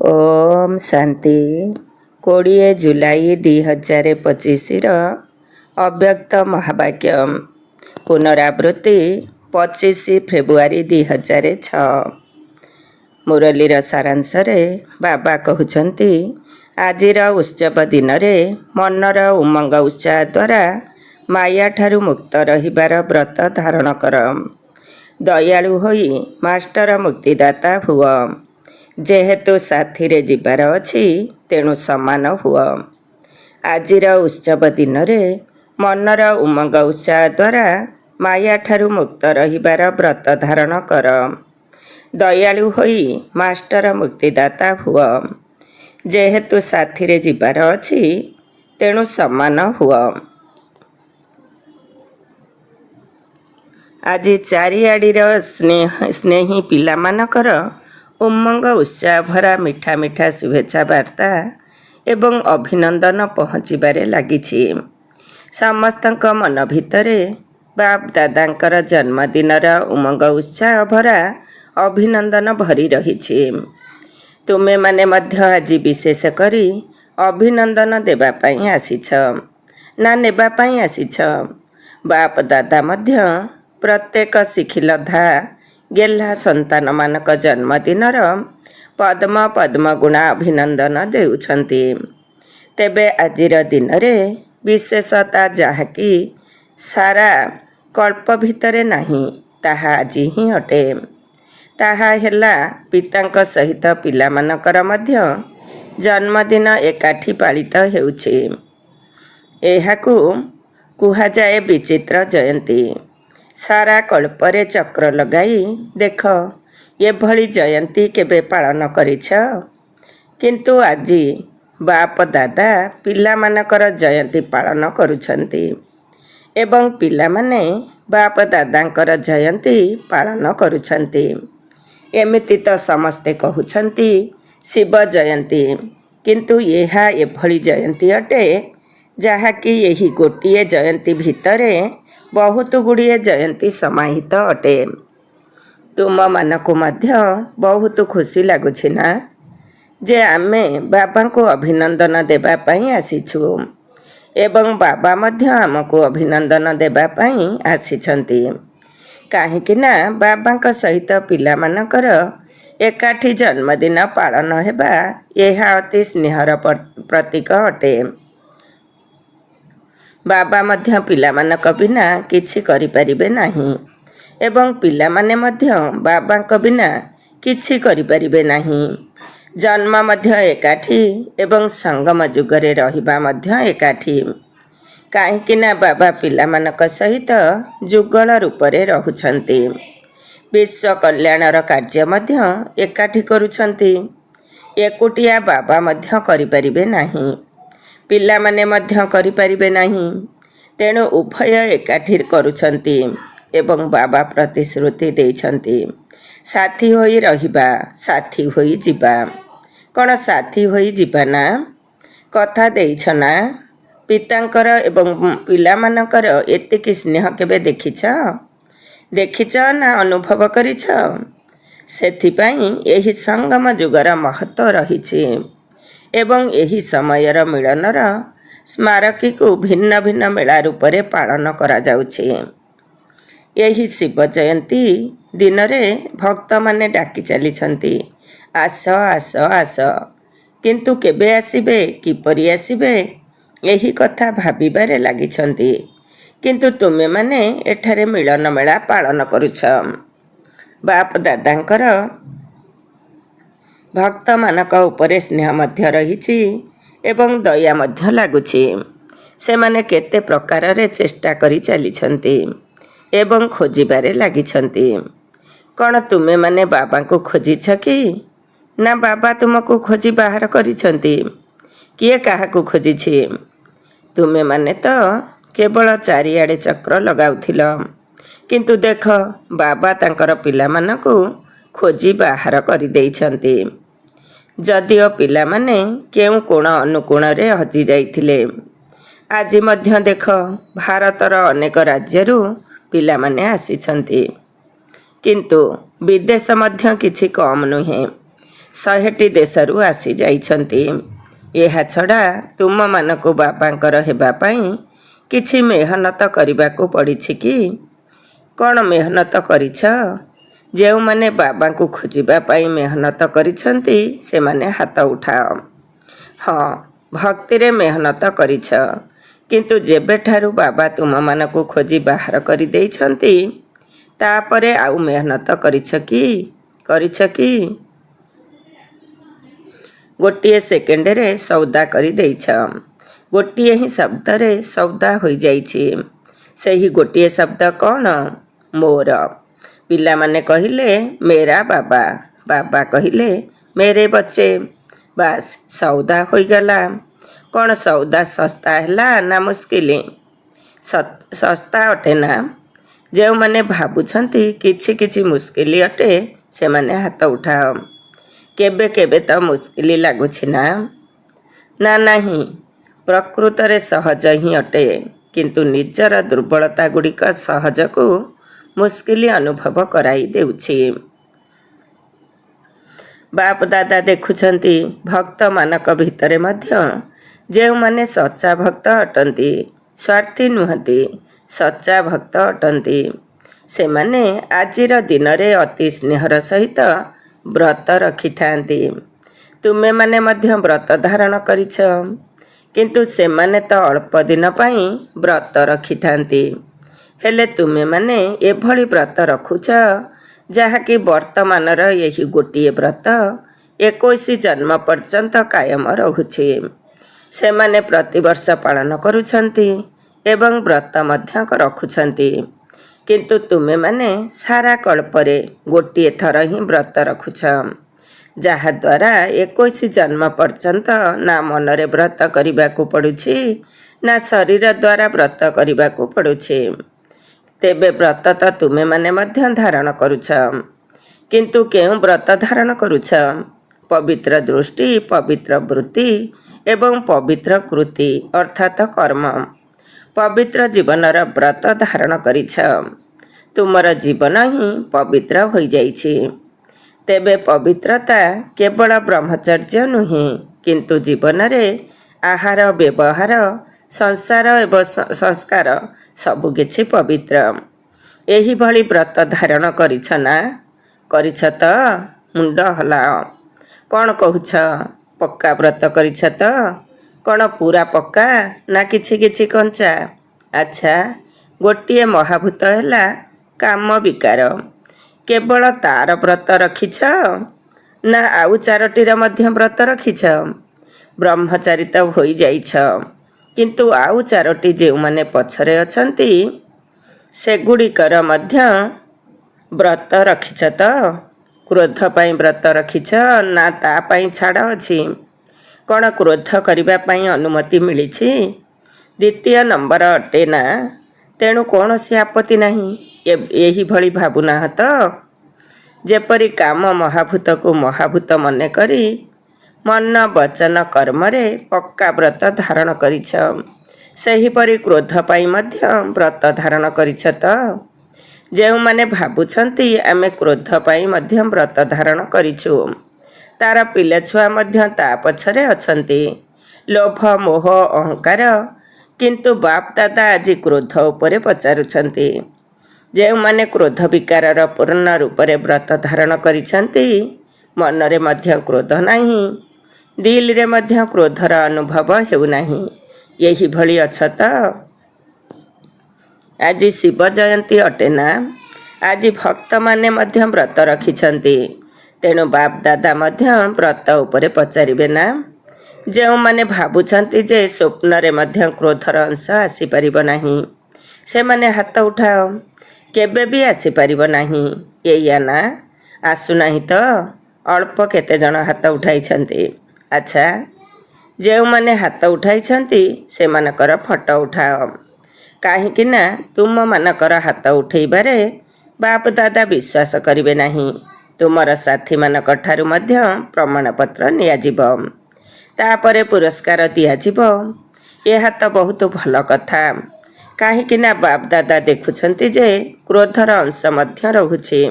ओम शांति 20 जुलाई 2025 अव्यक्त महावाक्य पुनरावृत्ति 25 फेब्रुआरी 2006। मुरलीर सारांश बाबा कहते आजिर उत्सव दिन में मनर उमंग उत्साह द्वारा माया ठारू मुक्त रहिबार व्रत धारण कर। दयालु होई मास्टर मुक्तिदाता हुआ। जेहेतु साथी रे जीवार अच्छी तेणु समान हुआ। आजिर उत्सव दिन में मनर उमंग उत्साह द्वारा माया ठारू मुक्त रहिबार व्रत धारण कर। दयालु होई मास्टर मुक्तिदाता हुआ। जेहेतु साथी रे जीवार अच्छी तेणु समान हुआ। आज चारिआडीर स्नेही पिला मानकर उमंग उत्साह भरा मिठा मिठा शुभेच्छा वार्ता एवं अभिनंदन पहुँचबारे लगिछि। समस्तक मन भितरे बाप दादांकर जन्मदिनर उमंग उत्साह भरा अभिनंदन भरी रहिछि। तुमे माने मध्य आज विशेष करी अभिनंदन देबा पई आसीछ ना नेबा पई आसीछ। बाप दादा मध्य प्रत्येक शिखिलधा गेल्हा संतान मानक जन्मदिनर पद्म पद्म गुणा अभिनंदन देउछन्ति। तेबे आजिर दिन में विशेषता जहाँकि सारा कल्प भितरे नहीं ताहा आजि ही अटे। ताहा हेला पितांक सहित पिला मानकर मध्य जन्मदिन एकाठी पालित हेउछि। एहाकु कुहाजाए विचित्र जयंती। सारा कल्परे चक्र लगाई देख एभली जयंती केबे पालन करिछ। किंतु आजी बाप दादा पिला मानकर जयंती पालन करुछन्ति एवं पिला माने बाप दादांकर जयंती पालन करुछन्ति। एमिति तो समस्ते कहउछन्ति शिव जयंती, किंतु यहा एभली जयंती अटे जहाँकि यही गोटिए जयंती भितरे बहुत गुड़िए जयंती समाहित अटे। तुम मानकु मध्य बहुत खुशी लगुछि ना जे आमे बाबा को अभिनंदन देबा पई आसीछु एवं बाबा मध्य आमको अभिनंदन देबा पई आसीछन्ति। काहेकि ना बाबांक सहित पिला मानकर एकाठी जन्मदिन पालन हेबा यह अति स्नेहर प्रतीक अटे। बाबा मध्य पिला मानक बिना किछि करि परिबे नाही एवं पिला माने मध्य बाबांक बिना किछि करि परिबे नाही। जन्म मध्य एकाठी एवं संगम जुगरे रहिबा मध्य एकाठी। काहेकि ना बाबा पिला मानक सहित जुगल रूपरे रहुछन्ति। विश्व कल्याणर कार्य मध्य एकाठी करुछन्ति। एकुटिया बाबा मध्य करि परिबे नाही, पिला माने मध्य करि परिबे नाही। तेणु उभय एकाठी करुछन्ति एवं बाबा प्रतिश्रुति देइछन्ति साथी होई रहिबा, साथी होई जिबा। कौन साथी होई जिबा ना कथा देइछ ना। पितांकर एवं पिला मानकर एतिकी स्नेह केबे देखिछ ना अनुभव करिछ। सेथिपाई एही संगम जुगर महत्व रहिछि एवं एही समयर मिलनर स्मारकी को भिन्न भिन्न मेला रूपरे पालन करा जाउछि। यही शिव जयंती दिन में भक्त माने डाकी चलीछन्ति आस आस आस, किंतु केबे आसिबे किपरि आसिबे यही कथा भाबिबारे लागिछन्ति। किंतु तुमे माने एठारे मिलन मेला पालन करुछ। बाप दादांकर भक्त मानक उपरे स्नेह मध्य रहिछि एवं दया मध्य लागुछि। से माने केते प्रकार रे चेष्टा करि चलीछन्ति एवं खोजिबारे लागिछन्ति। कौन तुमे माने बाबा को खोजिछ कि ना बाबा तुमको खोजी बाहर करिछन्ति? किए काहाकु खोजिछि? तुमे माने तो केवल चारिआडे चक्र लगाउथिल, किंतु देख बाबा तांकर पिला मानकु खोजी बाहर करि देइछन्ति। जदिओ पिला माने केउ कोण अनुकोण रे हजि जाइथिले, आज मध्य देख भारतर अनेक राज्यरू पिला माने आसीछन्ति। किंतु विदेश मध्य किछि कम नुहे। 100ଟି ଦେଶରୁ ଆସିଯାଇଛନ୍ତି। ଏହାଛଡ଼ା ତୁମମାନଙ୍କୁ ବାବାଙ୍କର ହେବା ପାଇଁ କିଛି ମେହନତ କରିବାକୁ ପଡ଼ିଛି କି? କ'ଣ ମେହନତ କରିଛ? ଯେଉଁମାନେ ବାବାଙ୍କୁ ଖୋଜିବା ପାଇଁ ମେହନତ କରିଛନ୍ତି ସେମାନେ ହାତ ଉଠାଅ। ହଁ, ଭକ୍ତିରେ ମେହନତ କରିଛ, କିନ୍ତୁ ଯେବେଠାରୁ ବାବା ତୁମମାନଙ୍କୁ ଖୋଜି ବାହାର କରିଦେଇଛନ୍ତି ତାପରେ ଆଉ ମେହନତ କରିଛ କି? ଗୋଟିଏ ସେକେଣ୍ଡରେ ସୌଦା କରିଦେଇଛ। ଗୋଟିଏ ହିଁ ଶବ୍ଦରେ ସୌଦା ହୋଇଯାଇଛି। ସେହି ଗୋଟିଏ ଶବ୍ଦ କ'ଣ? ମୋର। ପିଲାମାନେ କହିଲେ ମେରା ବାବା, ବାବା କହିଲେ ମେରେ ବଚ୍ଚେ। ବାସ୍, ସୌଦା ହୋଇଗଲା। କ'ଣ ସୌଦା ଶସ୍ତା ହେଲା ନା ମୁସ୍କିଲ? ଶସ୍ତା ଅଟେ ନା? ଯେଉଁମାନେ ଭାବୁଛନ୍ତି କିଛି କିଛି ମୁସ୍କିଲ ଅଟେ ସେମାନେ ହାତ ଉଠାଅ। କେବେ କେବେ ତ ମୁସ୍କିଲ ଲାଗୁଛି ନା? ନାହିଁ, ପ୍ରକୃତରେ ସହଜ ହିଁ ଅଟେ, କିନ୍ତୁ ନିଜର ଦୁର୍ବଳତା ଗୁଡ଼ିକ ସହଜକୁ ମୁସ୍କିଲ ଅନୁଭବ କରାଇ ଦେଉଛି। ବାପ ଦାଦା ଦେଖୁଛନ୍ତି ଭକ୍ତମାନଙ୍କ ଭିତରେ ମଧ୍ୟ ଯେଉଁମାନେ ସଚ୍ଚା ଭକ୍ତ ଅଟନ୍ତି, ସ୍ୱାର୍ଥୀ ନୁହନ୍ତି, ସଚ୍ଚା ଭକ୍ତ ଅଟନ୍ତି, ସେମାନେ ଆଜିର ଦିନରେ ଅତି ସ୍ନେହର ସହିତ ବ୍ରତ ରଖିଥାନ୍ତି। ତୁମେମାନେ ମଧ୍ୟ ବ୍ରତ ଧାରଣ କରିଛ, କିନ୍ତୁ ସେମାନେ ତ ଅଳ୍ପ ଦିନ ପାଇଁ ବ୍ରତ ରଖିଥାନ୍ତି। ହେଲେ ତୁମେମାନେ ଏଭଳି ବ୍ରତ ରଖୁଛ ଯାହାକି ବର୍ତ୍ତମାନର ଏହି ଗୋଟିଏ ବ୍ରତ 21 ଜନ୍ମ ପର୍ଯ୍ୟନ୍ତ କାୟମ ରହୁଛି। ସେମାନେ ପ୍ରତିବର୍ଷ ପାଳନ କରୁଛନ୍ତି ଏବଂ ବ୍ରତ ମଧ୍ୟ ରଖୁଛନ୍ତି, କିନ୍ତୁ ତୁମେମାନେ ସାରା କଳ୍ପରେ ଗୋଟିଏ ଥର ହିଁ ବ୍ରତ ରଖୁଛ, ଯାହାଦ୍ୱାରା 21 ଜନ୍ମ ପର୍ଯ୍ୟନ୍ତ ନା ମନରେ ବ୍ରତ କରିବାକୁ ପଡ଼ୁଛି ନା ଶରୀର ଦ୍ୱାରା ବ୍ରତ କରିବାକୁ ପଡ଼ୁଛି। ତେବେ ବ୍ରତ ତ ତୁମେମାନେ ମଧ୍ୟ ଧାରଣ କରୁଛ, କିନ୍ତୁ କେଉଁ ବ୍ରତ ଧାରଣ କରୁଛ? ପବିତ୍ର ଦୃଷ୍ଟି, ପବିତ୍ର ବୃତ୍ତି ଏବଂ ପବିତ୍ର କୃତି ଅର୍ଥାତ୍ କର୍ମ। ପବିତ୍ର ଜୀବନର ବ୍ରତ ଧାରଣ କରିଛ। ତୁମର ଜୀବନ ହିଁ ପବିତ୍ର ହୋଇଯାଇଛି। ତେବେ ପବିତ୍ରତା କେବଳ ବ୍ରହ୍ମଚର୍ଯ୍ୟ ନୁହେଁ, କିନ୍ତୁ ଜୀବନରେ ଆହାର, ବ୍ୟବହାର, ସଂସାର ଏବଂ ସଂସ୍କାର ସବୁକିଛି ପବିତ୍ର। ଏହିଭଳି ବ୍ରତ ଧାରଣ କରିଛ ନା? କରିଛ ତ? ମୁଣ୍ଡ ହଲାଅ। କ'ଣ କହୁଛ? ପକ୍କା ବ୍ରତ କରିଛ ତ? କ'ଣ ପୁରା ପକ୍କା ନା କିଛି କିଛି କଞ୍ଚା? ଆଚ୍ଛା, ଗୋଟିଏ ମହାଭୂତ ହେଲା କାମ ବିକାର। କେବଳ ତାର ବ୍ରତ ରଖିଛ ନା ଆଉ 4ଟିର ମଧ୍ୟ ବ୍ରତ ରଖିଛ? ବ୍ରହ୍ମଚାରୀ ତ ହୋଇଯାଇଛ, କିନ୍ତୁ ଆଉ 4ଟି ଯେଉଁମାନେ ପଛରେ ଅଛନ୍ତି ସେଗୁଡ଼ିକର ମଧ୍ୟ ବ୍ରତ ରଖିଛ ତ? କ୍ରୋଧ ପାଇଁ ବ୍ରତ ରଖିଛ ନା ତା ପାଇଁ ଛାଡ଼ ଅଛି? କ'ଣ କ୍ରୋଧ କରିବା ପାଇଁ ଅନୁମତି ମିଳିଛି? 2ୟ ନମ୍ବର ଅଟେ ନା? ତେଣୁ କୌଣସି ଆପତ୍ତି ନାହିଁ। ଏହିଭଳି ଭାବୁନାହଁ ତ? ଯେପରି କାମ ମହାଭୂତକୁ ମହାଭୂତ ମନେକରି ମନ, ବଚନ, କର୍ମରେ ପକ୍କା ବ୍ରତ ଧାରଣ କରିଛ, ସେହିପରି କ୍ରୋଧ ପାଇଁ ମଧ୍ୟ ବ୍ରତ ଧାରଣ କରିଛ ତ? ଯେଉଁମାନେ ଭାବୁଛନ୍ତି ଆମେ କ୍ରୋଧ ପାଇଁ ମଧ୍ୟ ବ୍ରତ ଧାରଣ କରିଛୁ, ତାର ପିଲାଛୁଆ ମଧ୍ୟ ତା ପଛରେ ଅଛନ୍ତି। ଲୋଭ, ମୋହ, ଅହଙ୍କାର। କିନ୍ତୁ ବାପ ଦାଦା ଆଜି କ୍ରୋଧ ଉପରେ ପଚାରୁଛନ୍ତି। ଯେଉଁମାନେ କ୍ରୋଧ ବିକାରର ପୂର୍ଣ୍ଣ ରୂପରେ ବ୍ରତ ଧାରଣ କରିଛନ୍ତି, ମନରେ ମଧ୍ୟ କ୍ରୋଧ ନାହିଁ, ଦିଲରେ ମଧ୍ୟ କ୍ରୋଧର ଅନୁଭବ ହେଉନାହିଁ। ଏହିଭଳି ଅଛ ତ? ଆଜି ଶିବ ଜୟନ୍ତୀ ଅଟେ ନା? ଆଜି ଭକ୍ତମାନେ ମଧ୍ୟ ବ୍ରତ ରଖିଛନ୍ତି, ତେଣୁ ବାପ ଦାଦା ମଧ୍ୟ ବ୍ରତ ଉପରେ ପଚାରିବେ ନା? ଯେଉଁମାନେ ଭାବୁଛନ୍ତି ଯେ ସ୍ୱପ୍ନରେ ମଧ୍ୟ କ୍ରୋଧର ଅଂଶ ଆସିପାରିବ ନାହିଁ, ସେମାନେ ହାତ ଉଠାଅ। କେବେ ବି ଆସିପାରିବ ନାହିଁ, ଏଇଆ ନା? ଆସୁନାହିଁ ତ? ଅଳ୍ପ କେତେଜଣ ହାତ ଉଠାଇଛନ୍ତି। ଆଚ୍ଛା, ଯେଉଁମାନେ ହାତ ଉଠାଇଛନ୍ତି ସେମାନଙ୍କର ଫଟୋ ଉଠାଅ, କାହିଁକି ନା ତୁମମାନଙ୍କର ହାତ ଉଠାଇବାରେ ବାପ ଦାଦା ବିଶ୍ୱାସ କରିବେ ନାହିଁ। ତୁମର ସାଥୀମାନଙ୍କ ଠାରୁ ମଧ୍ୟ ପ୍ରମାଣପତ୍ର ନିଆଯିବ, ତାପରେ ପୁରସ୍କାର ଦିଆଯିବ। ଏହା ତ ବହୁତ ଭଲ କଥା, କାହିଁକି ନା ବାପ ଦାଦା ଦେଖୁଛନ୍ତି ଯେ କ୍ରୋଧର ଅଂଶ ମଧ୍ୟ ରହୁଛି।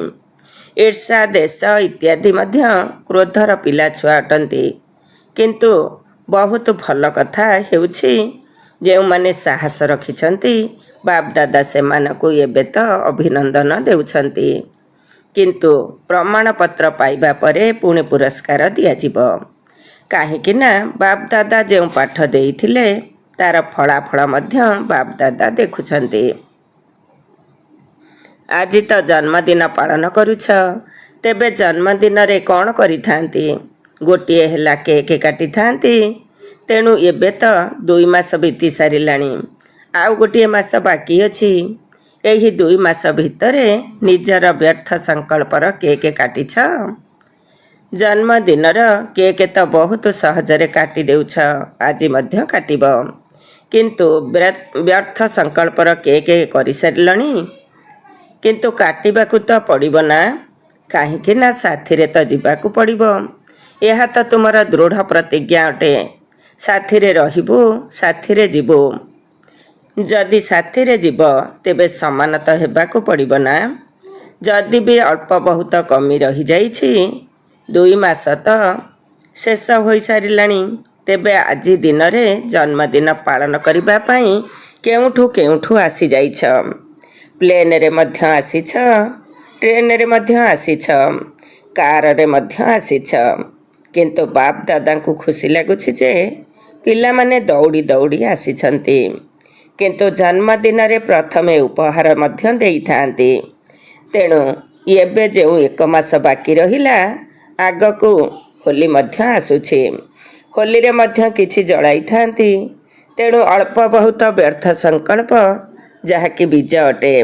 ଈର୍ଷା ଦେଶ ଇତ୍ୟାଦି ମଧ୍ୟ କ୍ରୋଧର ପିଲାଛୁଆ ଅଟନ୍ତି। କିନ୍ତୁ ବହୁତ ଭଲ କଥା ହେଉଛି ଯେଉଁମାନେ ସାହସ ରଖିଛନ୍ତି ବାପଦାଦା ସେମାନଙ୍କୁ ଏବେ ତ ଅଭିନନ୍ଦନ ଦେଉଛନ୍ତି, କିନ୍ତୁ ପ୍ରମାଣପତ୍ର ପାଇବା ପରେ ପୁଣି ପୁରସ୍କାର ଦିଆଯିବ। କାହିଁକି ନା ବାପଦାଦା ଯେଉଁ ପାଠ ଦେଇଥିଲେ ତାର ଫଳାଫଳ ମଧ୍ୟ ବାପଦାଦା ଦେଖୁଛନ୍ତି। ଆଜି ତ ଜନ୍ମଦିନ ପାଳନ କରୁଛ, ତେବେ ଜନ୍ମଦିନରେ କ'ଣ କରିଥାନ୍ତି? ଗୋଟିଏ ହେଲା କେକ୍ କାଟିଥାନ୍ତି। ତେଣୁ ଏବେ ତ 2 ମାସ ବିତି ସାରିଲାଣି, ଆଉ ଗୋଟିଏ ମାସ ବାକି ଅଛି। ଏହି 2 ମାସ ଭିତରେ ନିଜର ବ୍ୟର୍ଥ ସଂକଳ୍ପର କେକ୍ କାଟିଛ? ଜନ୍ମଦିନର କେକ୍ ତ ବହୁତ ସହଜରେ କାଟି ଦେଉଛ, ଆଜି ମଧ୍ୟ କାଟିବ। କିନ୍ତୁ ବ୍ୟର୍ଥ ସଂକଳ୍ପର କେକ୍ କରିସାରିଲଣି। କିନ୍ତୁ କାଟିବାକୁ ତ ପଡ଼ିବ ନା, କାହିଁକି ନା ସାଥିରେ ତ ଯିବାକୁ ପଡ଼ିବ। ଏହା ତ ତୁମର ଦୃଢ଼ ପ୍ରତିଜ୍ଞା ଅଟେ। ସାଥିରେ ରହିବୁ, ସାଥିରେ ଯିବୁ। ଯଦି ସାଥିରେ ଯିବ ତେବେ ସମାନ ତ ହେବାକୁ ପଡ଼ିବ ନା। ଯଦି ବି ଅଳ୍ପ ବହୁତ କମି ରହିଯାଇଛି, 2 ମାସ ତ ଶେଷ ହୋଇସାରିଲାଣି, ତେବେ ଆଜି ଦିନରେ ଜନ୍ମଦିନ ପାଳନ କରିବା ପାଇଁ କେଉଁଠୁ ଆସିଯାଇଛ। ପ୍ଲେନରେ ମଧ୍ୟ ଆସିଛ, ଟ୍ରେନରେ ମଧ୍ୟ ଆସିଛ, କାରରେ ମଧ୍ୟ ଆସିଛ। କିନ୍ତୁ ବାପ ଦାଦାଙ୍କୁ ଖୁସି ଲାଗୁଛି ଯେ ପିଲାମାନେ ଦୌଡ଼ି ଦୌଡ଼ି ଆସିଛନ୍ତି। କିନ୍ତୁ ଜନ୍ମଦିନରେ ପ୍ରଥମେ ଉପହାର ମଧ୍ୟ ଦେଇଥାନ୍ତି। ତେଣୁ ଏବେ ଯେଉଁ 1 ମାସ ବାକି ରହିଲା, ଆଗକୁ ହୋଲି ମଧ୍ୟ ଆସୁଛି। ହୋଲିରେ ମଧ୍ୟ କିଛି ଜଳାଇଥାନ୍ତି। ତେଣୁ ଅଳ୍ପ ବହୁତ ବ୍ୟର୍ଥ ସଂକଳ୍ପ, ଯାହାକି ବୀଜ ଅଟେ।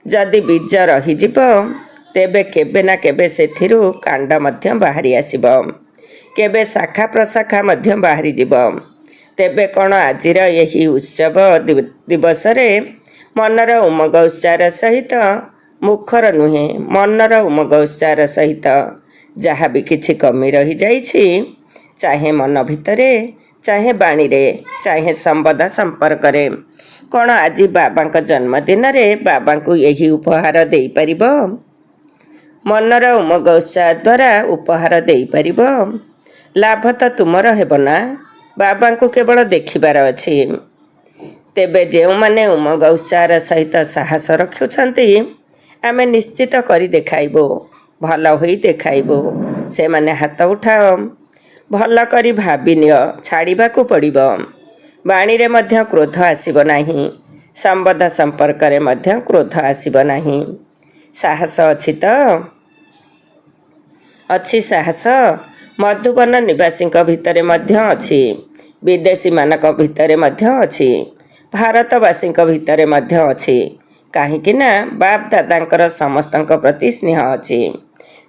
ଯଦି ବୀଜ ରହିଯିବ ତେବେ କେବେ ନା କେବେ ସେଥିରୁ କାଣ୍ଡ ମଧ୍ୟ ବାହାରି ଆସିବ, କେବେ ଶାଖା ପ୍ରଶାଖା ମଧ୍ୟ ବାହାରିଯିବ। ତେବେ କ'ଣ ଆଜିର ଏହି ଉତ୍ସବ ଦିବସରେ ମନର ଉମଙ୍ଗ ଉତ୍ସାହର ସହିତ, ମୁଖର ନୁହେଁ ମନର ଉମଙ୍ଗ ଉତ୍ସାହର ସହିତ ଯାହା ବି କିଛି କମି ରହିଯାଇଛି, ଚାହେଁ ମନ ଭିତରେ, ଚାହେଁ ବାଣୀରେ, ଚାହେଁ ସମ୍ବନ୍ଧ ସମ୍ପର୍କରେ, କ'ଣ ଆଜି ବାବାଙ୍କ ଜନ୍ମଦିନରେ ବାବାଙ୍କୁ ଏହି ଉପହାର ଦେଇପାରିବ? ମନର ଉମଙ୍ଗ ଉତ୍ସାହ ଦ୍ୱାରା ଉପହାର ଦେଇପାରିବ? ଲାଭ ତ ତୁମର ହେବ ନା, ବାବାଙ୍କୁ କେବଳ ଦେଖିବାର ଅଛି। ତେବେ ଯେଉଁମାନେ ଉମଙ୍ଗ ଉତ୍ସାହର ସହିତ ସାହସ ରଖୁଛନ୍ତି, ଆମେ ନିଶ୍ଚିତ କରି ଦେଖାଇବୁ, ଭଲ ହୋଇ ଦେଖାଇବୁ, ସେମାନେ ହାତ ଉଠାଅ। ଭଲ କରି ଭାବିନିଅ, ଛାଡ଼ିବାକୁ ପଡ଼ିବ। ବାଣୀରେ ମଧ୍ୟ କ୍ରୋଧ ଆସିବ ନାହିଁ, ସମ୍ବନ୍ଧ ସମ୍ପର୍କରେ ମଧ୍ୟ କ୍ରୋଧ ଆସିବ ନାହିଁ। ସାହସ ଅଛି ତ? ଅଛି ସାହସ। ମଧୁବନ ନିବାସୀଙ୍କ ଭିତରେ ମଧ୍ୟ ଅଛି, ବିଦେଶୀମାନଙ୍କ ଭିତରେ ମଧ୍ୟ ଅଛି, ଭାରତବାସୀଙ୍କ ଭିତରେ ମଧ୍ୟ ଅଛି। କାହିଁକି ନା ବାପ ଦାଦାଙ୍କର ସମସ୍ତଙ୍କ ପ୍ରତି ସ୍ନେହ ଅଛି।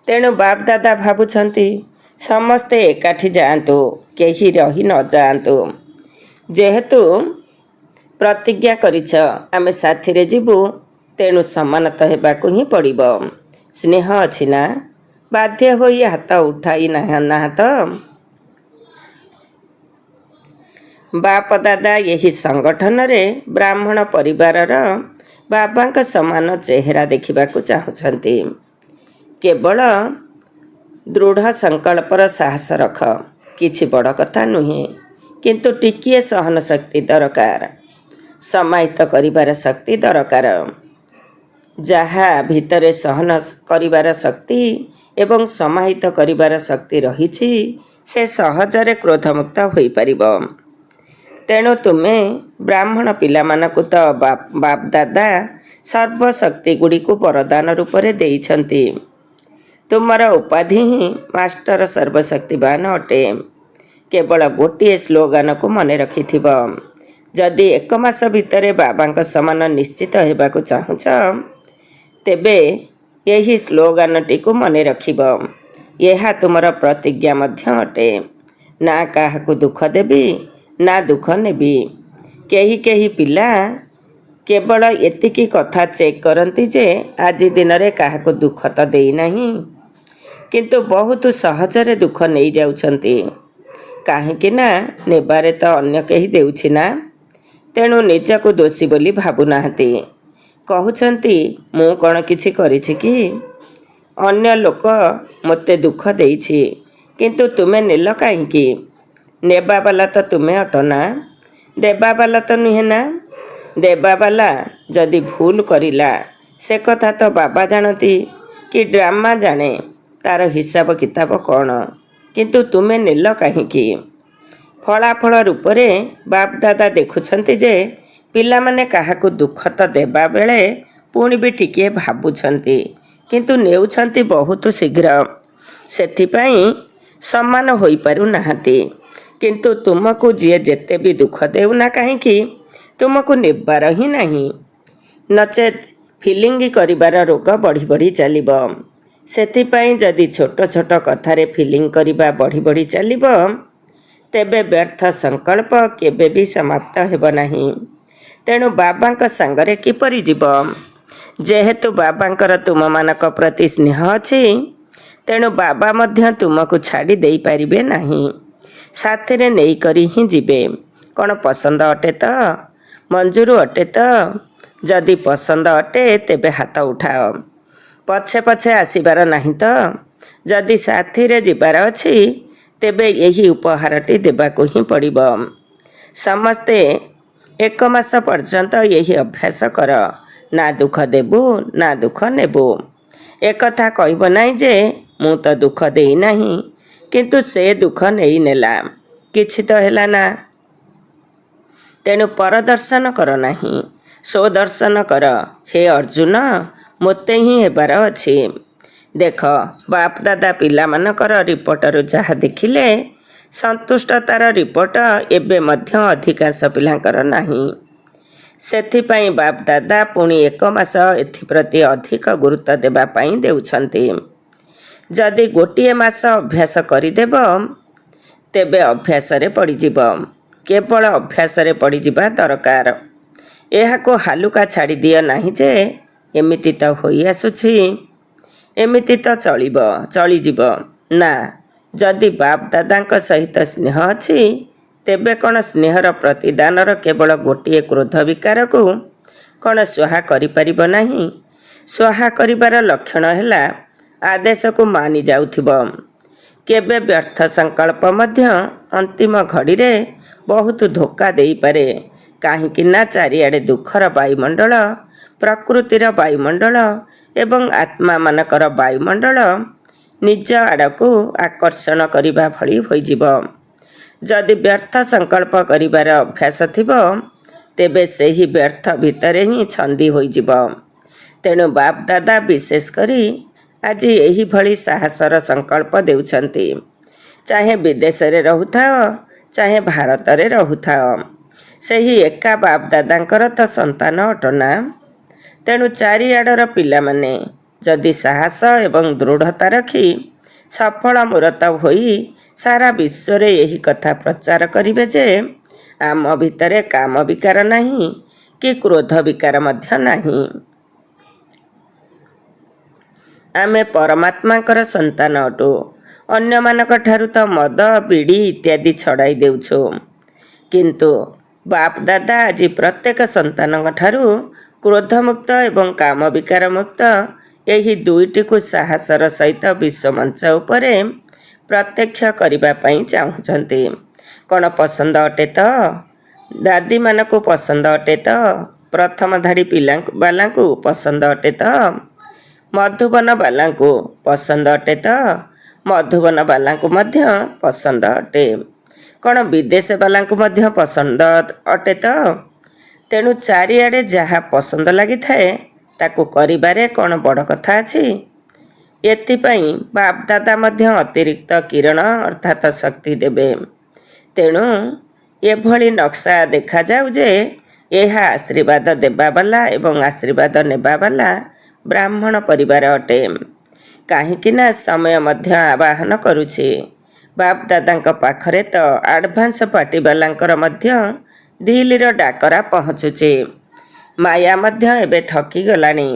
ତେଣୁ ବାପ ଦାଦା ଭାବୁଛନ୍ତି ସମସ୍ତେ ଏକାଠି ଯାଆନ୍ତୁ, କେହି ରହି ନ ଯାଆନ୍ତୁ। ଯେହେତୁ ପ୍ରତିଜ୍ଞା କରିଛ ଆମେ ସାଥିରେ ଯିବୁ, ତେଣୁ ସମାନତ ହେବାକୁ ହିଁ ପଡ଼ିବ। ସ୍ନେହ ଅଛି ନା? ବାଧ୍ୟ ହୋଇ ହାତ ଉଠାଇ ନାହଁ ତ? ବାପ ଦାଦା ଏହି ସଂଗଠନରେ ବ୍ରାହ୍ମଣ ପରିବାରର ବାବାଙ୍କ ସମାନ ଚେହେରା ଦେଖିବାକୁ ଚାହୁଁଛନ୍ତି। କେବଳ ଦୃଢ଼ ସଂକଳ୍ପର ସାହସ ରଖ। କିଛି ବଡ଼ କଥା ନୁହେଁ, କିନ୍ତୁ ଟିକିଏ ସହନ ଶକ୍ତି ଦରକାର, ସମାହିତ କରିବାର ଶକ୍ତି ଦରକାର। ଯାହା ଭିତରେ ସହନ କରିବାର ଶକ୍ତି ଏବଂ ସମାହିତ କରିବାର ଶକ୍ତି ରହିଛି, ସେ ସହଜରେ କ୍ରୋଧମୁକ୍ତ ହୋଇପାରିବ। ତେଣୁ ତୁମେ ବ୍ରାହ୍ମଣ ପିଲାମାନଙ୍କୁ ତ ବାପ ଦାଦା ସର୍ବଶକ୍ତିଗୁଡ଼ିକୁ ବରଦାନ ରୂପରେ ଦେଇଛନ୍ତି। ତୁମର ଉପାଧି ହିଁ ମାଷ୍ଟର ସର୍ବଶକ୍ତିବାନ ଅଟେ। କେବଳ ଗୋଟିଏ ସ୍ଲୋଗାନକୁ ମନେ ରଖିଥିବ। ଯଦି 1 ମାସ ଭିତରେ ବାବାଙ୍କ ସମାନ ନିଶ୍ଚିତ ହେବାକୁ ଚାହୁଁଛ, ତେବେ ଏହି ସ୍ଲୋଗାନଟିକୁ ମନେ ରଖିବ। ଏହା ତୁମର ପ୍ରତିଜ୍ଞା ମଧ୍ୟ ଅଟେ। ନା କାହାକୁ ଦୁଃଖ ଦେବି, ନା ଦୁଃଖ ନେବି। କେହି ପିଲା କେବଳ ଏତିକି କଥା ଚେକ୍ କରନ୍ତି ଯେ ଆଜି ଦିନରେ କାହାକୁ ଦୁଃଖ ତ ଦେଇନାହିଁ, କିନ୍ତୁ ବହୁତ ସହଜରେ ଦୁଃଖ ନେଇଯାଉଛନ୍ତି। କାହିଁକି ନା ନେବାରେ ତ ଅନ୍ୟ କେହି ଦେଉଛି ନା। ତେଣୁ ନିଜକୁ ଦୋଷୀ ବୋଲି ଭାବୁନାହାନ୍ତି। କହୁଛନ୍ତି ମୁଁ କ'ଣ କିଛି କରିଛି କି? ଅନ୍ୟ ଲୋକ ମୋତେ ଦୁଃଖ ଦେଇଛି, କିନ୍ତୁ ତୁମେ ନେଲ କାହିଁକି? ନେବାବାଲା ତ ତୁମେ ଅଟ ନା, ଦେବାବାଲା ତ ନୁହେଁ ନା? ଦେବାବାଲା ଯଦି ଭୁଲ କରିଲା ସେ କଥା ତ ବାବା ଜାଣନ୍ତି କି ଡ୍ରାମା ଜାଣେ, ତାର ହିସାବ କିତାବ କ'ଣ? କିନ୍ତୁ ତୁମେ ନେଲ କାହିଁକି? ଫଳାଫଳ ରୂପରେ ବାପ ଦାଦା ଦେଖୁଛନ୍ତି ଯେ ପିଲାମାନେ କାହାକୁ ଦୁଃଖ ତ ଦେବା ବେଳେ ପୁଣି ବି ଟିକିଏ ଭାବୁଛନ୍ତି, କିନ୍ତୁ ନେଉଛନ୍ତି ବହୁତ ଶୀଘ୍ର। ସେଥିପାଇଁ ସମାନ ହୋଇପାରୁନାହାନ୍ତି। କିନ୍ତୁ ତୁମକୁ ଯିଏ ଯେତେ ବି ଦୁଃଖ ଦେଉନା କାହିଁକି ତୁମକୁ ନେବାର ହିଁ ନାହିଁ। ନଚେତ୍ ଫିଲିଙ୍ଗ କରିବାର ରୋଗ ବଢ଼ି ବଢ଼ି ଚାଲିବ। ସେଥିପାଇଁ ଯଦି ଛୋଟ ଛୋଟ କଥାରେ ଫିଲିଙ୍ଗ କରିବା ବଢ଼ି ବଢ଼ି ଚାଲିବ, ତେବେ ବ୍ୟର୍ଥ ସଂକଳ୍ପ କେବେ ବି ସମାପ୍ତ ହେବ ନାହିଁ। ତେଣୁ ବାବାଙ୍କ ସାଙ୍ଗରେ କିପରି ଯିବ? ଯେହେତୁ ବାବାଙ୍କର ତୁମମାନଙ୍କ ପ୍ରତି ସ୍ନେହ ଅଛି, ତେଣୁ ବାବା ମଧ୍ୟ ତୁମକୁ ଛାଡ଼ି ଦେଇପାରିବେ ନାହିଁ। ସାଥିରେ ନେଇକରି ହିଁ ଯିବେ। କ'ଣ ପସନ୍ଦ ଅଟେ ତ? ମଞ୍ଜୁର ଅଟେ ତ? ଯଦି ପସନ୍ଦ ଅଟେ ତେବେ ହାତ ଉଠାଅ। ପଛେ ପଛେ ଆସିବାର ନାହିଁ ତ? ଯଦି ସାଥିରେ ଯିବାର ଅଛି ତେବେ ଏହି ଉପହାରଟି ଦେବାକୁ ହିଁ ପଡ଼ିବ। ସମସ୍ତେ 1 ମାସ ପର୍ଯ୍ୟନ୍ତ ଏହି ଅଭ୍ୟାସ କର। ନା ଦୁଃଖ ଦେବୁ ନା ଦୁଃଖ ନେବୁ। ଏକଥା କହିବ ନାହିଁ ଯେ ମୁଁ ତ ଦୁଃଖ ଦେଇନାହିଁ, କିନ୍ତୁ ସେ ଦୁଃଖ ନେଇନେଲା, କିଛି ତ ହେଲା ନା। ତେଣୁ ପରଦର୍ଶନ କର ନାହିଁ, ସ୍ୱଦର୍ଶନ କର। ହେ ଅର୍ଜୁନ, ମୋତେ ହିଁ ହେବାର ଅଛି। ଦେଖ, ବାପ ଦାଦା ପିଲାମାନଙ୍କର ରିପୋର୍ଟରୁ ଯାହା ଦେଖିଲେ, ସନ୍ତୁଷ୍ଟତାର ରିପୋର୍ଟ ଏବେ ମଧ୍ୟ ଅଧିକାଂଶ ପିଲାଙ୍କର ନାହିଁ। ସେଥିପାଇଁ ବାପ ଦାଦା ପୁଣି 1 ମାସ ଏଥିପ୍ରତି ଅଧିକ ଗୁରୁତ୍ୱ ଦେବା ପାଇଁ ଦେଉଛନ୍ତି। ଯଦି ଗୋଟିଏ ମାସ ଅଭ୍ୟାସ କରିଦେବ ତେବେ ଅଭ୍ୟାସରେ ପଡ଼ିଯିବ। କେବଳ ଅଭ୍ୟାସରେ ପଡ଼ିଯିବା ଦରକାର। ଏହାକୁ ହାଲୁକା ଛାଡ଼ିଦିଅ ନାହିଁ ଯେ ଏମିତି ତ ହୋଇଆସୁଛି, ଏମିତି ତ ଚଳିଯିବ। ନା, ଯଦି ବାପ ଦାଦାଙ୍କ ସହିତ ସ୍ନେହ ଅଛି ତେବେ କ'ଣ ସ୍ନେହର ପ୍ରତିଦାନର କେବଳ ଗୋଟିଏ କ୍ରୋଧ ବିକାରକୁ କ'ଣ ସ୍ୱାହା କରିପାରିବ ନାହିଁ? ସ୍ୱାହା କରିବାର ଲକ୍ଷଣ ହେଲା ଆଦେଶକୁ ମାନି ଯାଉଥିବ। କେବେ ବ୍ୟର୍ଥ ସଂକଳ୍ପ ମଧ୍ୟ ଅନ୍ତିମ ଘଡ଼ିରେ ବହୁତ ଧୋକା ଦେଇପାରେ। କାହିଁକି ନା ଚାରିଆଡ଼େ ଦୁଃଖର ବାୟୁମଣ୍ଡଳ, ପ୍ରକୃତିର ବାୟୁମଣ୍ଡଳ ଏବଂ ଆତ୍ମାମାନଙ୍କର ବାୟୁମଣ୍ଡଳ ନିଜ ଆଡ଼କୁ ଆକର୍ଷଣ କରିବା ଭଳି ହୋଇଯିବ। ଯଦି ବ୍ୟର୍ଥ ସଂକଳ୍ପ କରିବାର ଅଭ୍ୟାସ ଥିବ ତେବେ ସେହି ବ୍ୟର୍ଥ ଭିତରେ ହିଁ ଛନ୍ଦି ହୋଇଯିବ। ତେଣୁ ବାପ ଦାଦା ବିଶେଷ କରି ଆଜି ଏହିଭଳି ସାହସର ସଂକଳ୍ପ ଦେଉଛନ୍ତି। ଚାହେ ବିଦେଶରେ ରହୁଥାଅ, ଚାହେ ଭାରତରେ ରହୁଥାଅ, ସେହି ଏକା ବାପ ଦାଦାଙ୍କର ତ ସନ୍ତାନ ଅଟନା। ତେଣୁ ଚାରିଆଡ଼ର ପିଲାମାନେ ଯଦି ସାହସ ଏବଂ ଦୃଢ଼ତା ରଖି ସଫଳ ମୂରତ ହୋଇ ସାରା ବିଶ୍ୱରେ ଏହି କଥା ପ୍ରଚାର କରିବେ ଯେ ଆମ ଭିତରେ କାମ ବିକାର ନାହିଁ କି କ୍ରୋଧ ବିକାର ମଧ୍ୟ ନାହିଁ। ଆମେ ପରମାତ୍ମାଙ୍କର ସନ୍ତାନ ଅଟୁ। ଅନ୍ୟମାନଙ୍କ ଠାରୁ ତ ମଦ, ବିଡ଼ି ଇତ୍ୟାଦି ଛଡ଼ାଇ ଦେଉଛୁ, କିନ୍ତୁ ବାପ ଦାଦା ଆଜି ପ୍ରତ୍ୟେକ ସନ୍ତାନଙ୍କ ଠାରୁ କ୍ରୋଧମୁକ୍ତ ଏବଂ କାମ ବିକାର ମୁକ୍ତ ଏହି ଦୁଇଟିକୁ ସାହସର ସହିତ ବିଶ୍ୱମଞ୍ଚ ଉପରେ ପ୍ରତ୍ୟକ୍ଷ କରିବା ପାଇଁ ଚାହୁଁଛନ୍ତି। କ'ଣ ପସନ୍ଦ ଅଟେ ତ? ଦାଦୀମାନଙ୍କୁ ପସନ୍ଦ ଅଟେ ତ? ପ୍ରଥମ ଧାଡ଼ି ବାଲାଙ୍କୁ ପସନ୍ଦ ଅଟେ ତ? ମଧୁବନ ବାଲାଙ୍କୁ ପସନ୍ଦ ଅଟେ ତ? ମଧୁବନ ବାଲାଙ୍କୁ ମଧ୍ୟ ପସନ୍ଦ ଅଟେ। କ'ଣ ବିଦେଶ ବାଲାଙ୍କୁ ମଧ୍ୟ ପସନ୍ଦ ଅଟେ ତ? ତେଣୁ ଚାରିଆଡ଼େ ଯାହା ପସନ୍ଦ ଲାଗିଥାଏ ତାକୁ କରିବାରେ କ'ଣ ବଡ଼ କଥା ଅଛି? ଏଥିପାଇଁ ବାପ ଦାଦା ମଧ୍ୟ ଅତିରିକ୍ତ କିରଣ ଅର୍ଥାତ୍ ଶକ୍ତି ଦେବେ। ତେଣୁ ଏଭଳି ନକ୍ସା ଦେଖାଯାଉ ଯେ ଏହା ଆଶୀର୍ବାଦ ଦେବାବାଲା ଏବଂ ଆଶୀର୍ବାଦ ନେବାବାଲା ବ୍ରାହ୍ମଣ ପରିବାର ଅଟେ। କାହିଁକି ନା ସମୟ ମଧ୍ୟ ଆବାହନ କରୁଛି। ବାପ ଦାଦାଙ୍କ ପାଖରେ ତ ଆଡ଼ଭାନ୍ସ ପାର୍ଟିବାଲାଙ୍କର ମଧ୍ୟ ଦିଲ୍ଲୀର ଡାକରା ପହଞ୍ଚୁଛି। ମାୟା ମଧ୍ୟ ଏବେ ଥକିଗଲାଣି।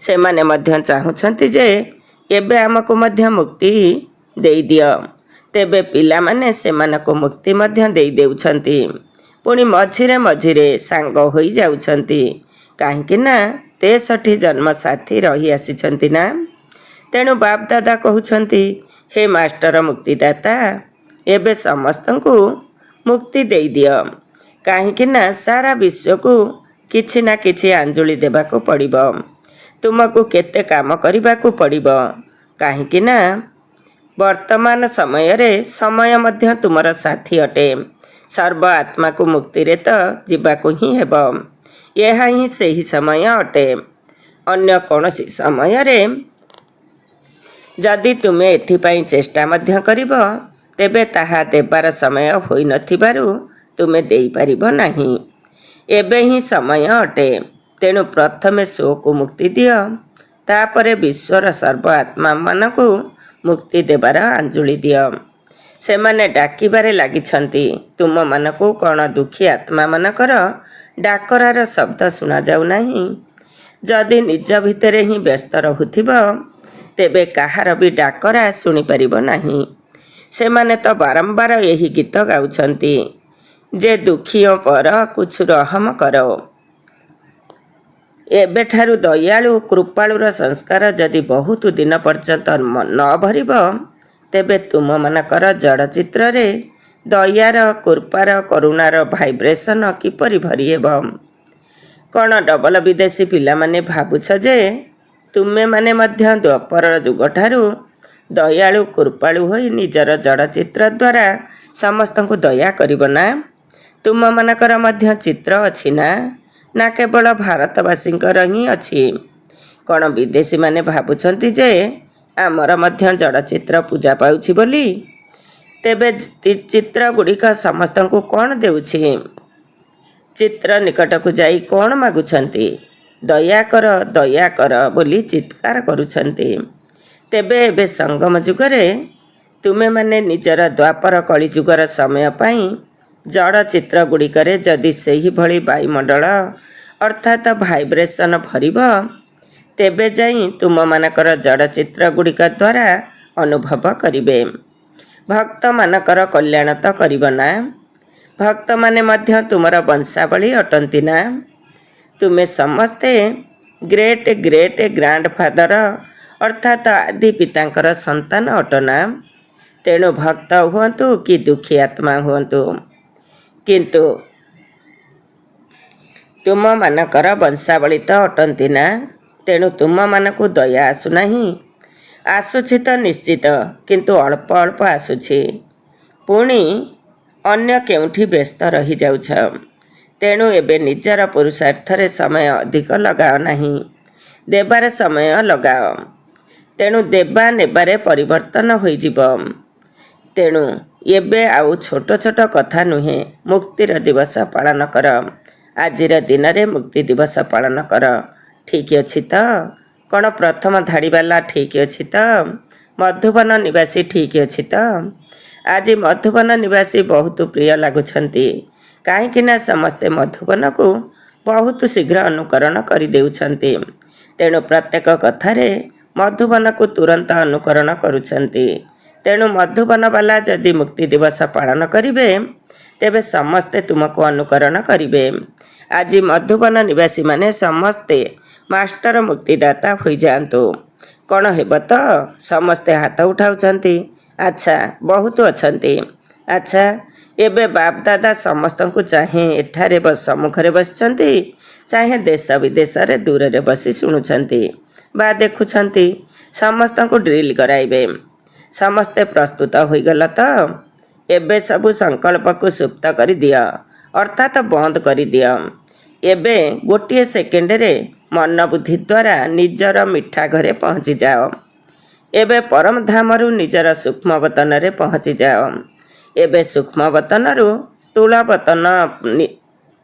ସେମାନେ ମଧ୍ୟ ଚାହୁଁଛନ୍ତି ଯେ ଏବେ ଆମକୁ ମଧ୍ୟ ମୁକ୍ତି ଦେଇଦିଅ। ତେବେ ପିଲାମାନେ ସେମାନଙ୍କୁ ମୁକ୍ତି ମଧ୍ୟ ଦେଇଦେଉଛନ୍ତି, ପୁଣି ମଝିରେ ମଝିରେ ସାଙ୍ଗ ହୋଇଯାଉଛନ୍ତି। କାହିଁକି ନା 63 ଜନ୍ମ ସାଥୀ ରହିଆସିଛନ୍ତି ନା। ତେଣୁ ବାପ ଦାଦା କହୁଛନ୍ତି, ହେ ମାଷ୍ଟର ମୁକ୍ତିଦାତା, ଏବେ ସମସ୍ତଙ୍କୁ ମୁକ୍ତି ଦେଇଦିଅ। କାହିଁକି ନା ସାରା ବିଶ୍ୱକୁ କିଛି ନା କିଛି ଆଞ୍ଜୁଳି ଦେବାକୁ ପଡ଼ିବ। ତୁମକୁ କେତେ କାମ କରିବାକୁ ପଡ଼ିବ। କାହିଁକି ନା ବର୍ତ୍ତମାନ ସମୟରେ ସମୟ ମଧ୍ୟ ତୁମର ସାଥୀ ଅଟେ। ସର୍ବ ଆତ୍ମାକୁ ମୁକ୍ତିରେ ତ ଯିବାକୁ ହିଁ ହେବ। ଏହା ହିଁ ସେହି ସମୟ ଅଟେ। ଅନ୍ୟ କୌଣସି ସମୟରେ ଯଦି ତୁମେ ଏଥିପାଇଁ ଚେଷ୍ଟା ମଧ୍ୟ କରିବ, ତେବେ ତାହା ଦେବାର ସମୟ ହୋଇନଥିବାରୁ ତୁମେ ଦେଇପାରିବ ନାହିଁ। ଏବେ ହିଁ ସମୟ ଅଟେ। ତେଣୁ ପ୍ରଥମେ ସ୍ୱକୁ ମୁକ୍ତି ଦିଅ, ତାପରେ ବିଶ୍ୱର ସର୍ବ ଆତ୍ମାମାନଙ୍କୁ ମୁକ୍ତି ଦେବାର ଆଞ୍ଜୁଳି ଦିଅ। ସେମାନେ ଡାକିବାରେ ଲାଗିଛନ୍ତି। ତୁମମାନଙ୍କୁ କ'ଣ ଦୁଃଖୀ ଆତ୍ମାମାନଙ୍କର ଡାକରାର ଶବ୍ଦ ଶୁଣାଯାଉ ନାହିଁ? ଯଦି ନିଜ ଭିତରେ ହିଁ ବ୍ୟସ୍ତ ରହୁଥିବ, ତେବେ କାହାର ବି ଡାକରା ଶୁଣିପାରିବ ନାହିଁ। ସେମାନେ ତ ବାରମ୍ବାର ଏହି ଗୀତ ଗାଉଛନ୍ତି ଯେ ଦୁଃଖୀଓ ପର କୁଛୁ ରହମ କର। ଏବେଠାରୁ ଦୟାଳୁ କୃପାଳୁର ସଂସ୍କାର ଯଦି ବହୁତ ଦିନ ପର୍ଯ୍ୟନ୍ତ ନ ଭରିବ, ତେବେ ତୁମମାନଙ୍କର ଜଡ଼ଚିତ୍ରରେ ଦୟାର, କୃପାର, କରୁଣାର ଭାଇବ୍ରେସନ୍ କିପରି ଭରି ହେବ? କ'ଣ ଡବଲ ବିଦେଶୀ ପିଲାମାନେ ଭାବୁଛ ଯେ ତୁମେମାନେ ମଧ୍ୟ ଦ୍ୱାପର ଯୁଗଠାରୁ ଦୟାଳୁ କୃପାଳୁ ହୋଇ ନିଜର ଜଡ଼ଚିତ୍ର ଦ୍ୱାରା ସମସ୍ତଙ୍କୁ ଦୟା କରିବ ନା? ତୁମମାନଙ୍କର ମଧ୍ୟ ଚିତ୍ର ଅଛି ନା? ନା କେବଳ ଭାରତବାସୀଙ୍କର ହିଁ ଅଛି? କ'ଣ ବିଦେଶୀମାନେ ଭାବୁଛନ୍ତି ଯେ ଆମର ମଧ୍ୟ ଜଡ଼ଚିତ୍ର ପୂଜା ପାଉଛି ବୋଲି? ତେବେ ଚିତ୍ରଗୁଡ଼ିକ ସମସ୍ତଙ୍କୁ କ'ଣ ଦେଉଛି? ଚିତ୍ର ନିକଟକୁ ଯାଇ କ'ଣ ମାଗୁଛନ୍ତି? ଦୟା କର ବୋଲି ଚିତ୍କାର କରୁଛନ୍ତି। ତେବେ ଏବେ ସଙ୍ଗମ ଯୁଗରେ ତୁମେମାନେ ନିଜର ଦ୍ୱାପର କଳିଯୁଗର ସମୟ ପାଇଁ ଜଡ଼ଚିତ୍ର ଗୁଡ଼ିକରେ ଯଦି ସେହିଭଳି ବାୟୁମଣ୍ଡଳ ଅର୍ଥାତ୍ ଭାଇବ୍ରେସନ୍ ଭରିବ, ତେବେ ଯାଇ ତୁମମାନଙ୍କର ଜଡ଼ଚିତ୍ର ଗୁଡ଼ିକ ଦ୍ୱାରା ଅନୁଭବ କରିବେ। ଭକ୍ତମାନଙ୍କର କଲ୍ୟାଣ ତ କରିବ ନା? ଭକ୍ତମାନେ ମଧ୍ୟ ତୁମର ବଂଶାବଳୀ ଅଟନ୍ତି ନା? ତୁମେ ସମସ୍ତେ ଗ୍ରେଟ୍ ଗ୍ରେଟ୍ ଗ୍ରାଣ୍ଡଫାଦର ଅର୍ଥାତ୍ ଆଦି ପିତାଙ୍କର ସନ୍ତାନ ଅଟନା? ତେଣୁ ଭକ୍ତ ହୁଅନ୍ତୁ କି ଦୁଃଖୀ ଆତ୍ମା ହୁଅନ୍ତୁ, କିନ୍ତୁ ତୁମମାନଙ୍କର ବଂଶାବଳୀ ତ ଅଟନ୍ତି ନା? ତେଣୁ ତୁମମାନଙ୍କୁ ଦୟା ଆସୁନାହିଁ? ଆସୁଛି ତ ନିଶ୍ଚିତ, କିନ୍ତୁ ଅଳ୍ପ ଅଳ୍ପ ଆସୁଛି। ପୁଣି ଅନ୍ୟ କେଉଁଠି ବ୍ୟସ୍ତ ରହିଯାଉଛ। ତେଣୁ ଏବେ ନିଜର ପୁରୁଷାର୍ଥରେ ସମୟ ଅଧିକ ଲଗାଅ ନାହିଁ, ଦେବାର ସମୟ ଲଗାଅ। ତେଣୁ ଦେବା ନେବାରେ ପରିବର୍ତ୍ତନ ହୋଇଯିବ। ତେଣୁ ଏବେ ଆଉ ଛୋଟ ଛୋଟ କଥା ନୁହେଁ, ମୁକ୍ତିର ଦିବସ ପାଳନ କର। ଆଜିର ଦିନରେ ମୁକ୍ତି ଦିବସ ପାଳନ କର। ଠିକ୍ ଅଛି ତ? କ'ଣ ପ୍ରଥମ ଧାଡ଼ିବାଲା ଠିକ୍ ଅଛି ତ? ମଧୁବନ ନିବାସୀ ଠିକ୍ ଅଛି ତ? ଆଜି ମଧୁବନ ନିବାସୀ ବହୁତ ପ୍ରିୟ ଲାଗୁଛନ୍ତି। କାହିଁକି ନା ସମସ୍ତେ ମଧୁବନକୁ ବହୁତ ଶୀଘ୍ର ଅନୁକରଣ କରିଦେଉଛନ୍ତି। ତେଣୁ ପ୍ରତ୍ୟେକ କଥାରେ ମଧୁବନକୁ ତୁରନ୍ତ ଅନୁକରଣ କରୁଛନ୍ତି। ତେଣୁ ମଧୁବନବାଲା ଯଦି ମୁକ୍ତି ଦିବସ ପାଳନ କରିବେ, ତେବେ ସମସ୍ତେ ତୁମକୁ ଅନୁକରଣ କରିବେ। ଆଜି ମଧୁବନ ନିବାସୀମାନେ ସମସ୍ତେ ମାଷ୍ଟର ମୁକ୍ତିଦାତା ହୋଇଯାଆନ୍ତୁ। କ'ଣ ହେବ ତ? ସମସ୍ତେ ହାତ ଉଠାଉଛନ୍ତି। ଆଚ୍ଛା, ବହୁତ ଅଛନ୍ତି। ଆଚ୍ଛା, ଏବେ ବାପଦାଦା ସମସ୍ତଙ୍କୁ ଚାହେଁ ଏଠାରେ ସମ୍ମୁଖରେ ବସିଛନ୍ତି, ଚାହେଁ ଦେଶ ବିଦେଶରେ ଦୂରରେ ବସି ଶୁଣୁଛନ୍ତି ବା ଦେଖୁଛନ୍ତି। ସମସ୍ତଙ୍କୁ ଡ୍ରିଲ୍ କରାଇବେ। ସମସ୍ତେ ପ୍ରସ୍ତୁତ ହୋଇଗଲ ତ? ଏବେ ସବୁ ସଂକଳ୍ପକୁ ସୁପ୍ତ କରିଦିଅ, ଅର୍ଥାତ୍ ବନ୍ଦ କରିଦିଅ। ଏବେ ଗୋଟିଏ ସେକେଣ୍ଡରେ ମନ ବୁଦ୍ଧି ଦ୍ୱାରା ନିଜର ମିଠା ଘରେ ପହଞ୍ଚିଯାଅ। ଏବେ ପରମଧାମରୁ ନିଜର ସୂକ୍ଷ୍ମବତନରେ ପହଞ୍ଚିଯାଅ। ଏବେ ସୂକ୍ଷ୍ମବତନରୁ ସ୍ଥୂଳବତନ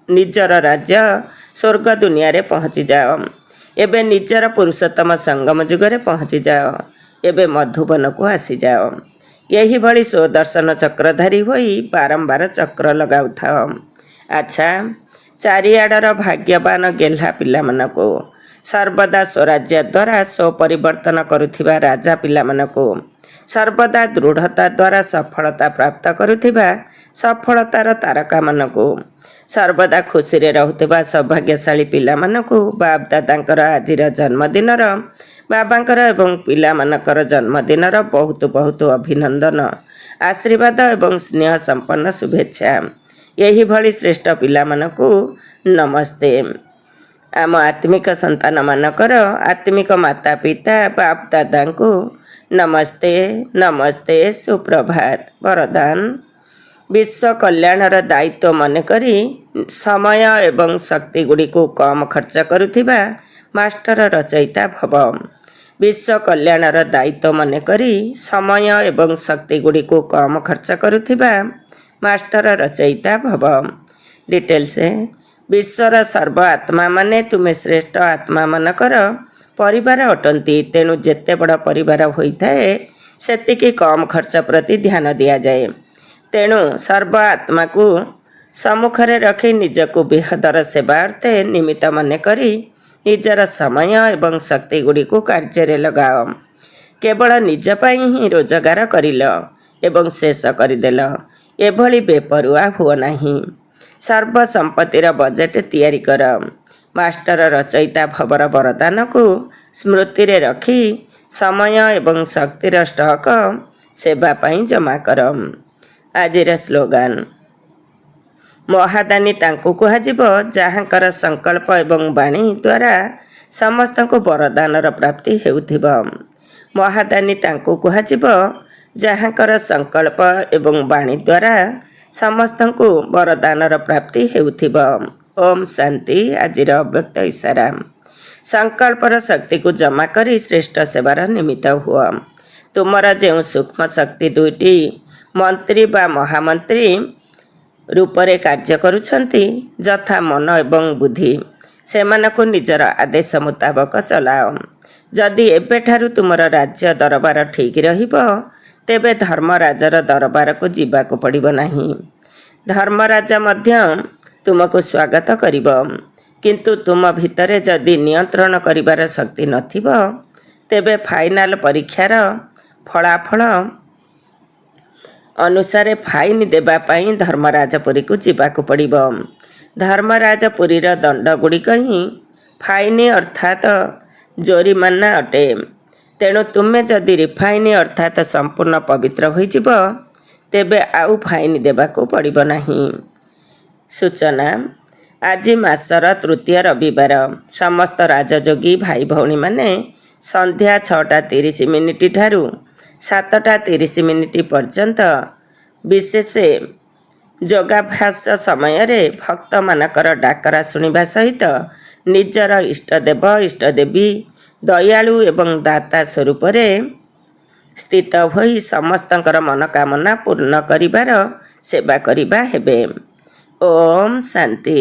ନିଜର ରାଜ୍ୟ ସ୍ୱର୍ଗ ଦୁନିଆରେ ପହଞ୍ଚିଯାଅ। ଏବେ ନିଜର ପୁରୁଷୋତ୍ତମ ସଙ୍ଗମ ଯୁଗରେ ପହଞ୍ଚିଯାଅ। ଏବେ ମଧୁବନକୁ ଆସିଯାଅ। ଏହିଭଳି ସ୍ୱଦର୍ଶନ ଚକ୍ରଧାରୀ ହୋଇ ବାରମ୍ବାର ଚକ୍ର ଲଗାଉଥାଅ। ଆଚ୍ଛା, ଚାରିଆଡ଼ର ଭାଗ୍ୟବାନ ଗେହ୍ଲା ପିଲାମାନଙ୍କୁ, ସର୍ବଦା ସ୍ୱରାଜ୍ୟ ଦ୍ୱାରା ସ୍ୱପରିବର୍ତ୍ତନ କରୁଥିବା ରାଜା ପିଲାମାନଙ୍କୁ, ସର୍ବଦା ଦୃଢ଼ତା ଦ୍ୱାରା ସଫଳତା ପ୍ରାପ୍ତ କରୁଥିବା ସଫଳତାର ତାରକାମାନଙ୍କୁ, ସର୍ବଦା ଖୁସିରେ ରହୁଥିବା ସୌଭାଗ୍ୟଶାଳୀ ପିଲାମାନଙ୍କୁ ବାପଦାଦାଙ୍କର ଆଜିର ଜନ୍ମଦିନର ବାବାଙ୍କର ଏବଂ ପିଲାମାନଙ୍କର ଜନ୍ମଦିନର ବହୁତ ବହୁତ ଅଭିନନ୍ଦନ, ଆଶୀର୍ବାଦ ଏବଂ ସ୍ନେହ ସମ୍ପନ୍ନ ଶୁଭେଚ୍ଛା। ଏହିଭଳି ଶ୍ରେଷ୍ଠ ପିଲାମାନଙ୍କୁ ନମସ୍ତେ। ଆମ ଆତ୍ମିକ ସନ୍ତାନମାନଙ୍କର ଆତ୍ମିକ ମାତା ପିତା ବାପ ଦାଦାଙ୍କୁ ନମସ୍ତେ ନମସ୍ତେ, ସୁପ୍ରଭାତ। ବରଦାନ: ବିଶ୍ୱ କଲ୍ୟାଣର ଦାୟିତ୍ୱ ମନେକରି ସମୟ ଏବଂ ଶକ୍ତି ଗୁଡ଼ିକୁ କମ୍ ଖର୍ଚ୍ଚ କରୁଥିବା ମାଷ୍ଟର ରଚୟିତା ଭବ। ବିଶ୍ୱ କଲ୍ୟାଣର ଦାୟିତ୍ୱ ମନେକରି ସମୟ ଏବଂ ଶକ୍ତି ଗୁଡ଼ିକୁ କମ୍ ଖର୍ଚ୍ଚ କରୁଥିବା ମାଷ୍ଟର ରଚୟିତା ଭବ। ଡିଟେଲ୍ସ: ବିଶ୍ୱର ସର୍ବ ଆତ୍ମାମାନେ ତୁମେ ଶ୍ରେଷ୍ଠ ଆତ୍ମାମାନଙ୍କର ପରିବାର ଅଟନ୍ତି। ତେଣୁ ଯେତେ ବଡ଼ ପରିବାର ହୋଇଥାଏ ସେତିକି କମ୍ ଖର୍ଚ୍ଚ ପ୍ରତି ଧ୍ୟାନ ଦିଆଯାଏ। ତେଣୁ ସର୍ବ ଆତ୍ମାକୁ ସମ୍ମୁଖରେ ରଖି ନିଜକୁ ବିହଦର ସେବା ଅର୍ଥେ ନିମିତ୍ତ ମନେକରି ନିଜର ସମୟ ଏବଂ ଶକ୍ତି ଗୁଡ଼ିକୁ କାର୍ଯ୍ୟରେ ଲଗାଅ। କେବଳ ନିଜ ପାଇଁ ହିଁ ରୋଜଗାର କରିଲ ଏବଂ ଶେଷ କରିଦେଲ, ଏଭଳି ବେପରୁଆ ହୁଅ ନାହିଁ। ସର୍ବ ସମ୍ପତ୍ତିର ବଜେଟ୍ ତିଆରି କର। ମାଷ୍ଟର ରଚୟିତା ଭବର ବରଦାନକୁ ସ୍ମୃତିରେ ରଖି ସମୟ ଏବଂ ଶକ୍ତିର ଷ୍ଟକ ସେବା ପାଇଁ ଜମା କର। ଆଜିର ସ୍ଲୋଗାନ: ମହାଦାନୀ ତାଙ୍କୁ କୁହାଯିବ ଯାହାଙ୍କର ସଂକଳ୍ପ ଏବଂ ବାଣୀ ଦ୍ୱାରା ସମସ୍ତଙ୍କୁ ବରଦାନର ପ୍ରାପ୍ତି ହେଉଥିବ। ମହାଦାନୀ ତାଙ୍କୁ କୁହାଯିବ ଯାହାଙ୍କର ସଂକଳ୍ପ ଏବଂ ବାଣୀ ଦ୍ୱାରା ସମସ୍ତଙ୍କୁ ବରଦାନର ପ୍ରାପ୍ତି ହେଉଥିବ। ଓମ୍ ଶାନ୍ତି। ଆଜିର ଅବ୍ୟକ୍ତ ଇସାରା: ସଂକଳ୍ପର ଶକ୍ତିକୁ ଜମା କରି ଶ୍ରେଷ୍ଠ ସେବାର ନିମିତ୍ତ ହୁଅ। ତୁମର ଯେଉଁ ସୂକ୍ଷ୍ମ ଶକ୍ତି ଦୁଇଟି ମନ୍ତ୍ରୀ ବା ମହାମନ୍ତ୍ରୀ ରୂପରେ କାର୍ଯ୍ୟ କରୁଛନ୍ତି, ଯଥା ମନ ଏବଂ ବୁଦ୍ଧି, ସେମାନଙ୍କୁ ନିଜର ଆଦେଶ ମୁତାବକ ଚଲାଅ। ଯଦି ଏବେଠାରୁ ତୁମର ରାଜ୍ୟ ଦରବାର ଠିକ୍ ରହିବ, ତେବେ ଧର୍ମରାଜର ଦରବାରକୁ ଯିବାକୁ ପଡ଼ିବ ନାହିଁ। ଧର୍ମରାଜ ମଧ୍ୟ ତୁମକୁ ସ୍ୱାଗତ କରିବ। କିନ୍ତୁ ତୁମ ଭିତରେ ଯଦି ନିୟନ୍ତ୍ରଣ କରିବାର ଶକ୍ତି ନଥିବ, ତେବେ ଫାଇନାଲ ପରୀକ୍ଷାର ଫଳାଫଳ ଅନୁସାରେ ଫାଇନ୍ ଦେବା ପାଇଁ ଧର୍ମରାଜପୁରୀକୁ ଯିବାକୁ ପଡ଼ିବ। ଧର୍ମରାଜପୁରୀର ଦଣ୍ଡ ଗୁଡ଼ିକ ହିଁ ଫାଇନ୍ ଅର୍ଥାତ ଜୋରିମାନା ଅଟେ। ତେଣୁ ତୁମେ ଯଦି ରିଫାଇନ୍ ଅର୍ଥାତ ସମ୍ପୂର୍ଣ୍ଣ ପବିତ୍ର ହୋଇଯିବ, ତେବେ ଆଉ ଫାଇନ୍ ଦେବାକୁ ପଡ଼ିବ ନାହିଁ। ସୂଚନା: ଆଜି ମାସର ତୃତୀୟ ରବିବାର। ସମସ୍ତ ରାଜଯୋଗୀ ଭାଇ ଭଉଣୀମାନେ ସନ୍ଧ୍ୟା 6:30 ଠାରୁ 7:30 ପର୍ଯ୍ୟନ୍ତ ବିଶେଷ ଯୋଗାଭ୍ୟାସ ସମୟରେ ଭକ୍ତମାନଙ୍କର ଡାକରା ଶୁଣିବା ସହିତ ନିଜର ଇଷ୍ଟଦେବ ଇଷ୍ଟଦେବୀ ଦୟାଳୁ ଏବଂ ଦାତା ସ୍ୱରୂପରେ ସ୍ଥିତ ହୋଇ ସମସ୍ତଙ୍କର ମନୋକାମନା ପୂର୍ଣ୍ଣ କରିବାର ସେବା କରିବା ହେବେ। ଓମ୍ ଶାନ୍ତି।